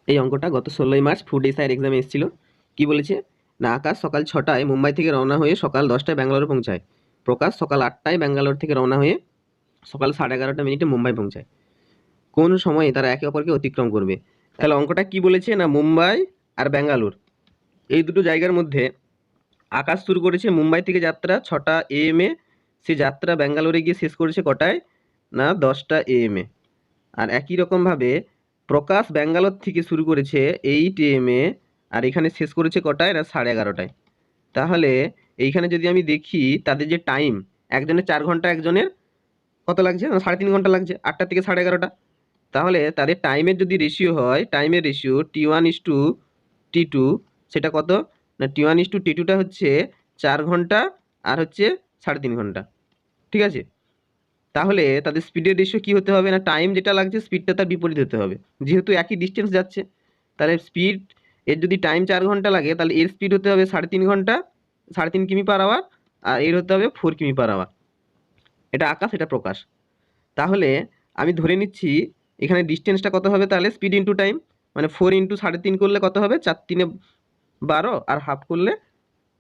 এই অঙ্কটা গত 16ই মার্চ ফুড এসআইয়ের এক্সামে এসেছিল। কি বলেছে না, আকাশ সকাল 6টায় মুম্বাই থেকে রওনা হয়ে সকাল 10টায় ব্যাঙ্গালোরে পৌঁছায়। প্রকাশ সকাল 8টায় ব্যাঙ্গালোর থেকে রওনা হয়ে সকাল 11:30 মুম্বাই পৌঁছায়। কোন সময়ে তারা একে অপরকে অতিক্রম করবে? তাহলে অঙ্কটা কি বলেছে না, মুম্বাই আর ব্যাঙ্গালোর এই দুটো জায়গার মধ্যে আকাশ শুরু করেছে মুম্বাই থেকে যাত্রা 6টা AM এ। সে যাত্রা ব্যাঙ্গালোরে গিয়ে শেষ করেছে কটায় না 10টা AM এ। আর একই রকমভাবে প্রকাশ ব্যাঙ্গালোর থেকে শুরু করেছে 8 AM এ, আর এখানে শেষ করেছে কটায় না 11:30টায়। তাহলে এইখানে যদি আমি দেখি তাদের যে টাইম, একজনের 4 ঘন্টা, একজনের কত লাগছে না 3.5 ঘন্টা লাগছে, 8টা থেকে 11:30টা। তাহলে তাদের টাইমের যদি রেশিও হয়, টাইমের রেশিও T1:T2, সেটা কত না T1:T2টা হচ্ছে 4 ঘন্টা আর হচ্ছে 3.5 ঘন্টা। ঠিক আছে, তাহলে তাদের স্পিডের রেশিও কি হতে হবে না, টাইম যেটা লাগছে স্পিডটা তার বিপরীত হতে হবে। যেহেতু একই ডিস্টেন্স যাচ্ছে, তাহলে স্পিড এর যদি টাইম 4 ঘন্টা লাগে, তাহলে এর স্পিড হতে হবে 3.5 ঘন্টা, 3.5 কিমি/আওয়ার, আর এর হতে হবে 4 কিমি/আওয়ার। এটা আকাশ, এটা প্রকাশ। তাহলে আমি ধরে নিচ্ছি এখানে ডিস্টেন্সটা কত হবে, তাহলে স্পিড ইন্টু টাইম, মানে 4 × 3.5 করলে কত হবে, 4×3 = 12, আর হাফ করলে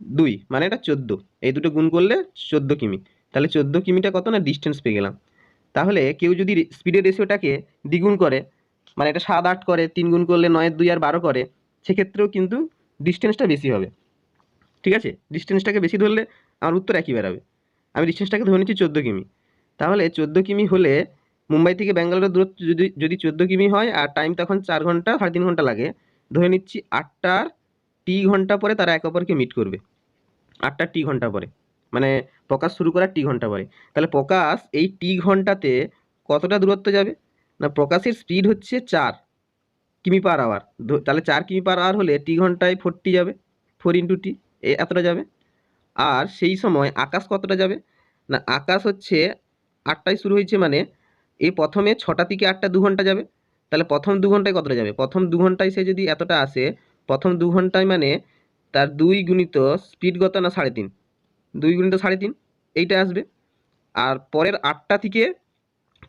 2, মানে এটা 14। এই দুটো গুণ করলে 14 কিমি। তাহলে 14 কিমিটা কত না ডিস্টেন্স পেয়ে গেলাম। তাহলে কেউ যদি স্পিডের রেশিওটাকে দ্বিগুণ করে, মানে এটা 7-8 করে, 3 গুণ করলে 9-2 আর 12 করে, সেক্ষেত্রেও কিন্তু ডিস্টেন্সটা বেশি হবে। ঠিক আছে, ডিস্টেন্সটাকে বেশি ধরলে আমার উত্তর একই বেরাবে। আমি ডিস্টেন্সটাকে ধরে নিচ্ছি 14 কিমি। তাহলে 14 কিমি হলে মুম্বাই থেকে ব্যাঙ্গালোরের দূরত্ব যদি যদি 14 কিমি হয়, আর টাইম তখন 4 ঘন্টা 3.5 ঘন্টা লাগে, ধরে নিচ্ছি 8টার T ঘন্টা পরে তারা একে অপরকে মিট করবে। 8টার T ঘন্টা পরে, মানে প্রকাশ শুরু করার T ঘন্টা পরে। তাহলে প্রকাশ এই T ঘন্টাতে কতটা দূরত্ব যাবে না, প্রকাশের স্পিড হচ্ছে 4 কিমি/আওয়ার। তাহলে 4 কিমি/আওয়ার হলে T ঘন্টায় 40 যাবে, 4 × T, এতটা যাবে। আর সেই সময় আকাশ কতটা যাবে না, আকাশ হচ্ছে 8টায় শুরু হয়েছে, মানে এই প্রথমে 6টা থেকে 8টা 2 ঘন্টা যাবে। তাহলে প্রথম 2 ঘন্টায় কতটা যাবে, প্রথম 2 ঘন্টায় সে যদি এতটা আসে, প্রথম 2 ঘন্টায় মানে তার 2 গুণিত স্পিড কত না 3.5, 2 গুণিত 3.5 এইটা আসবে। আর পরের 8টা থেকে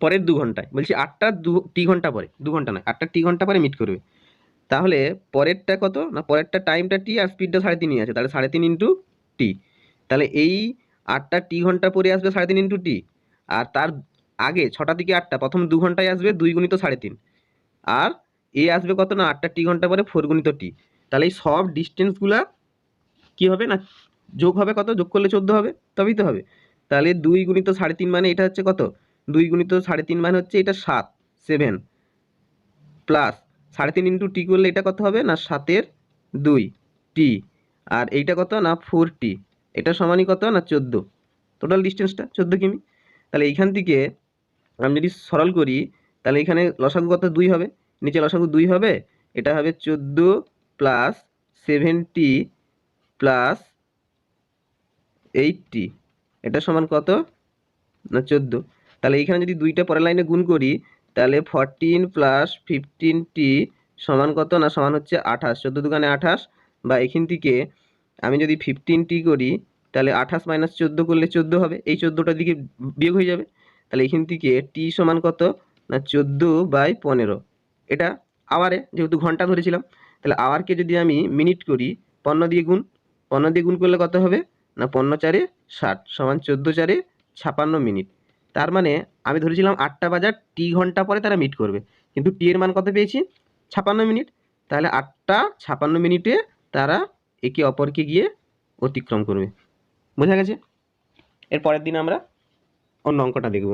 পরের 2 ঘন্টায়, বলছি 8টার T ঘন্টা পরে, 2 ঘন্টা নয়, 8টার T ঘন্টা পরে মিট করবে। তাহলে পরেরটা কত না, পরেরটা টাইমটা T আর স্পিডটা 3.5ই আছে, তাহলে 3.5 × T। তাহলে এই 8টার T ঘন্টা পরে আসবে 3.5 × T। আর তার আগে 6টা থেকে 8টা প্রথম 2 ঘন্টায় আসবে 2 গুণিত 3.5, আর এ আসবে কত না 8টার T ঘন্টা পরে 4 গুণিত T। তাহলে এই সব ডিস্টেন্সগুলা কি হবে না, যোগ হবে, কত যোগ করলে 14 হবে, তবেই তো হবে। তাহলে 2 গুণিত 3.5 মানে এটা হচ্ছে কত, 2 গুণিত 3.5 মানে হচ্ছে এটা 7 প্লাস 3.5 × T করলে এটা কত হবে না 7/2 T, আর এইটা কত না 4T, এটা সমানই কত না 14। টোটাল ডিস্টেন্সটা 14 কিমি। তাহলে এইখান থেকে আমি যদি সরল করি, তাহলে এখানে লসাগু কত 2 হবে, নিচে লসাগু 2 হবে, এটা হবে 14 প্লাস 7T প্লাস 8T, এটা সমান কত না 14। তাহলে এইখানে যদি 2টা পরের লাইনে গুণ করি, তাহলে 14 প্লাস 15T সমান কত না সমান হচ্ছে 28, 14 দুগুণে 28, বা এখান থেকে আমি যদি 15T করি, তাহলে 28 - 14 করলে 14 হবে, এই 14টার দিকে বিয়োগ হয়ে যাবে। তাহলে এখান থেকে T সমান কত না 14/15। এটা আওয়ারে, যেহেতু ঘন্টা ধরেছিলাম, তাহলে আওয়ারকে যদি আমি মিনিট করি, 15 দিয়ে গুণ, 15 দিয়ে গুণ করলে কত হবে না 15×4 = 60 সমান 14×4 = 56 মিনিট। তার মানে আমি ধরেছিলাম 8টা বাজার T ঘন্টা পরে তারা মিট করবে, কিন্তু T এর মান কত পেয়েছি 56 মিনিট। তাহলে 8টা 56 মিনিটে তারা একে অপরকে গিয়ে অতিক্রম করবে। বোঝা গেছে? এর পরের দিন আমরা অন্য অঙ্কটা দেখব।